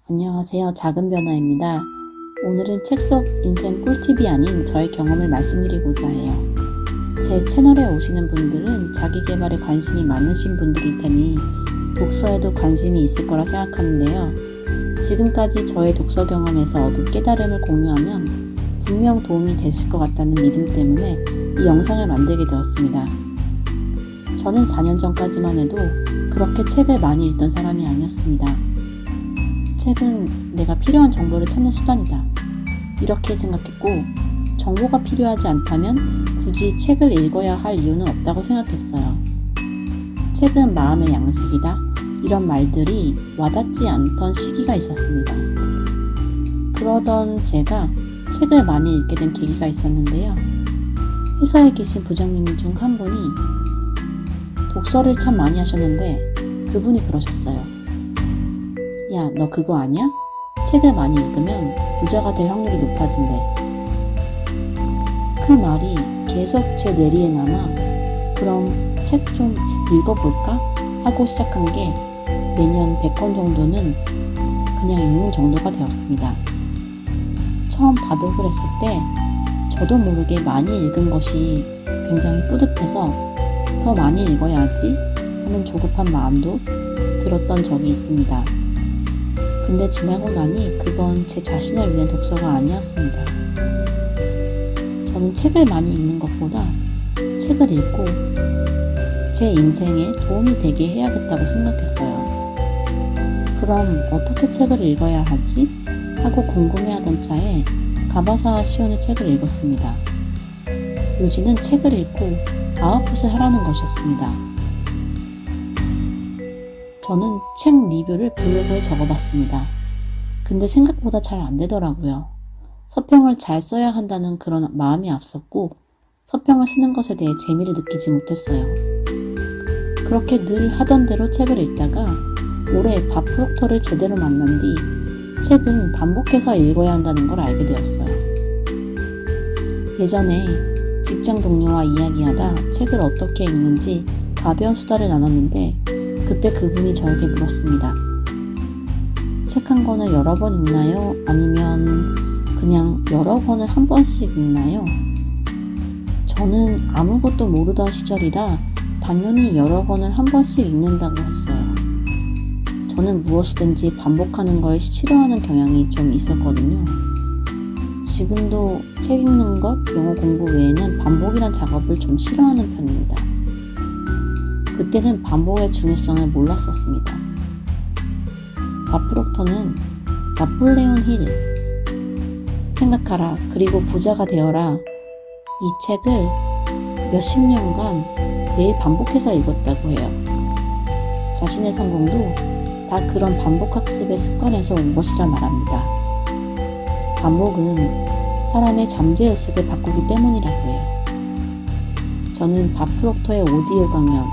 안녕하세요. 작은 변화입니다. 오늘은 책 속 인생 꿀팁이 아닌 저의 경험을 말씀드리고자 해요. 제 채널에 오시는 분들은 자기 개발에 관심이 많으신 분들일 테니 독서에도 관심이 있을 거라 생각하는데요. 지금까지 저의 독서 경험에서 얻은 깨달음을 공유하면 분명 도움이 되실 것 같다는 믿음 때문에 이 영상을 만들게 되었습니다. 저는 4년 전까지만 해도 그렇게 책을 많이 읽던 사람이 아니었습니다. 책은 내가 필요한 정보를 찾는 수단이다. 이렇게 생각했고, 정보가 필요하지 않다면 굳이 책을 읽어야 할 이유는 없다고 생각했어요. 책은 마음의 양식이다. 이런 말들이 와닿지 않던 시기가 있었습니다. 그러던 제가 책을 많이 읽게 된 계기가 있었는데요. 회사에 계신 부장님 중 한 분이 독서를 참 많이 하셨는데 그분이 그러셨어요. 야, 너 그거 아냐? 책을 많이 읽으면 부자가 될 확률이 높아진대. 그 말이 계속 제 뇌리에 남아 그럼 책 좀 읽어볼까? 하고 시작한 게 매년 100권 정도는 그냥 읽는 정도가 되었습니다. 처음 다독을 했을 때 저도 모르게 많이 읽은 것이 굉장히 뿌듯해서 더 많이 읽어야지 하는 조급한 마음도 들었던 적이 있습니다. 근데 지나고 나니 그건 제 자신을 위한 독서가 아니었습니다. 저는 책을 많이 읽는 것보다 책을 읽고 제 인생에 도움이 되게 해야겠다고 생각했어요. 그럼 어떻게 책을 읽어야 하지? 하고 궁금해하던 차에 가바사와 시온의 책을 읽었습니다. 요지는 책을 읽고 아웃풋을 하라는 것이었습니다. 저는 책 리뷰를 블로그에 적어봤습니다. 근데 생각보다 잘 안 되더라고요. 서평을 잘 써야 한다는 그런 마음이 앞섰고 서평을 쓰는 것에 대해 재미를 느끼지 못했어요. 그렇게 늘 하던 대로 책을 읽다가 올해 밥 프록터를 제대로 만난 뒤 책은 반복해서 읽어야 한다는 걸 알게 되었어요. 예전에 직장 동료와 이야기하다 책을 어떻게 읽는지 가벼운 수다를 나눴는데 그때 그분이 저에게 물었습니다. 책 한 권을 여러 번 읽나요? 아니면 그냥 여러 권을 한 번씩 읽나요? 저는 아무것도 모르던 시절이라 당연히 여러 권을 한 번씩 읽는다고 했어요. 저는 무엇이든지 반복하는 걸 싫어하는 경향이 좀 있었거든요. 지금도 책 읽는 것, 영어 공부 외에는 반복이란 작업을 좀 싫어하는 편입니다. 그때는 반복의 중요성을 몰랐었습니다. 밥 프록터는 나폴레온 힐, 생각하라 그리고 부자가 되어라 이 책을 몇십 년간 매일 반복해서 읽었다고 해요. 자신의 성공도 다 그런 반복학습의 습관에서 온 것이라 말합니다. 반복은 사람의 잠재의식을 바꾸기 때문이라고 해요. 저는 밥 프록터의 오디오 강연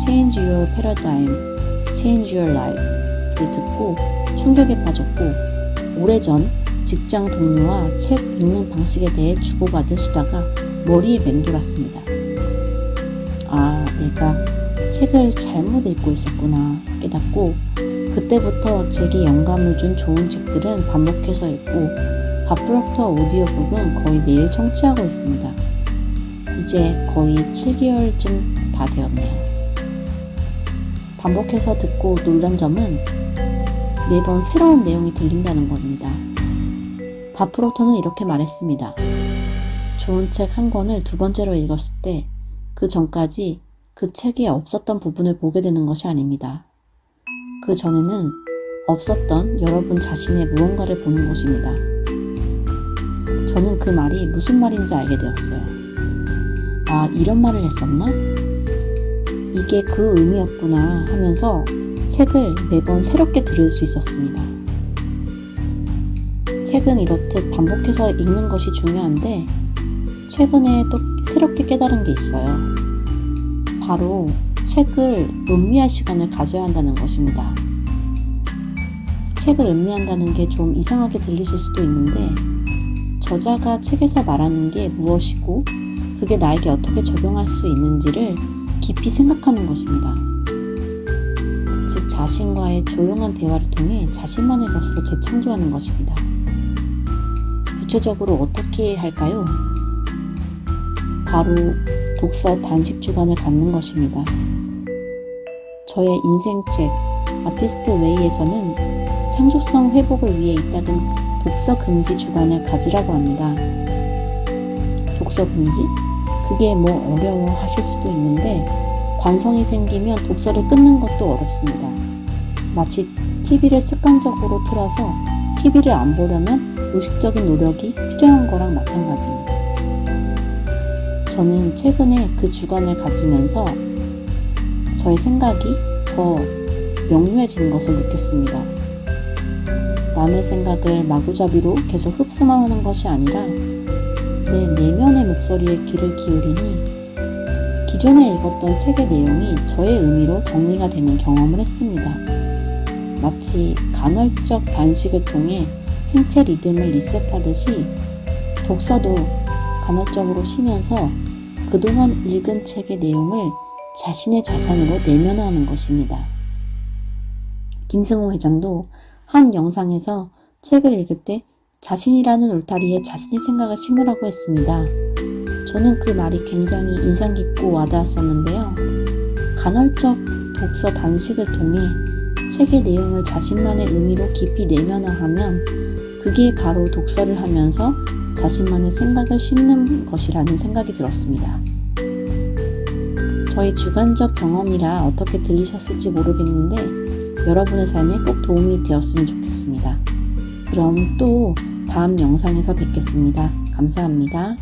Change Your Paradigm, Change Your Life를 듣고 충격에 빠졌고 오래전 직장 동료와 책 읽는 방식에 대해 주고받은 수다가 머리에 맴돌았습니다. 아, 내가 책을 잘못 읽고 있었구나 깨닫고 그때부터 제게 영감을 준 좋은 책들은 반복해서 읽고 밥 프록터 오디오북은 거의 매일 청취하고 있습니다. 이제 거의 7개월쯤 다 되었네요. 반복해서 듣고 놀란 점은 매번 새로운 내용이 들린다는 겁니다. 밥 프록터는 이렇게 말했습니다. 좋은 책 한 권을 두 번째로 읽었을 때 그 전까지 그 책에 없었던 부분을 보게 되는 것이 아닙니다. 그 전에는 없었던 여러분 자신의 무언가를 보는 것입니다. 저는 그 말이 무슨 말인지 알게 되었어요. 아, 이런 말을 했었나? 이게 그 의미였구나 하면서 책을 매번 새롭게 들을 수 있었습니다. 책은 이렇듯 반복해서 읽는 것이 중요한데 최근에 또 새롭게 깨달은 게 있어요. 바로 책을 음미할 시간을 가져야 한다는 것입니다. 책을 음미한다는 게 좀 이상하게 들리실 수도 있는데 저자가 책에서 말하는 게 무엇이고 그게 나에게 어떻게 적용할 수 있는지를 깊이 생각하는 것입니다. 즉 자신과의 조용한 대화를 통해 자신만의 것으로 재창조하는 것입니다. 구체적으로 어떻게 할까요? 바로 독서 단식 주간을 갖는 것입니다. 저의 인생책 아티스트 웨이에서는 창조성 회복을 위해 이따금 독서 금지 주간을 가지라고 합니다. 독서 금지? 그게 뭐 어려워 하실 수도 있는데 관성이 생기면 독서를 끊는 것도 어렵습니다. 마치 TV를 습관적으로 틀어서 TV를 안 보려면 의식적인 노력이 필요한 거랑 마찬가지입니다. 저는 최근에 그 주간을 가지면서 저의 생각이 더 명료해지는 것을 느꼈습니다. 남의 생각을 마구잡이로 계속 흡수만 하는 것이 아니라 내 내면의 목소리에 귀를 기울이니 기존에 읽었던 책의 내용이 저의 의미로 정리가 되는 경험을 했습니다. 마치 간헐적 단식을 통해 생체 리듬을 리셋하듯이 독서도 간헐적으로 쉬면서 그동안 읽은 책의 내용을 자신의 자산으로 내면화하는 것입니다. 김승호 회장도 한 영상에서 책을 읽을 때 자신이라는 울타리에 자신의 생각을 심으라고 했습니다. 저는 그 말이 굉장히 인상 깊고 와닿았었는데요. 간헐적 독서 단식을 통해 책의 내용을 자신만의 의미로 깊이 내면화하면 그게 바로 독서를 하면서 자신만의 생각을 심는 것이라는 생각이 들었습니다. 저희 주관적 경험이라 어떻게 들리셨을지 모르겠는데 여러분의 삶에 꼭 도움이 되었으면 좋겠습니다. 그럼 또 다음 영상에서 뵙겠습니다. 감사합니다.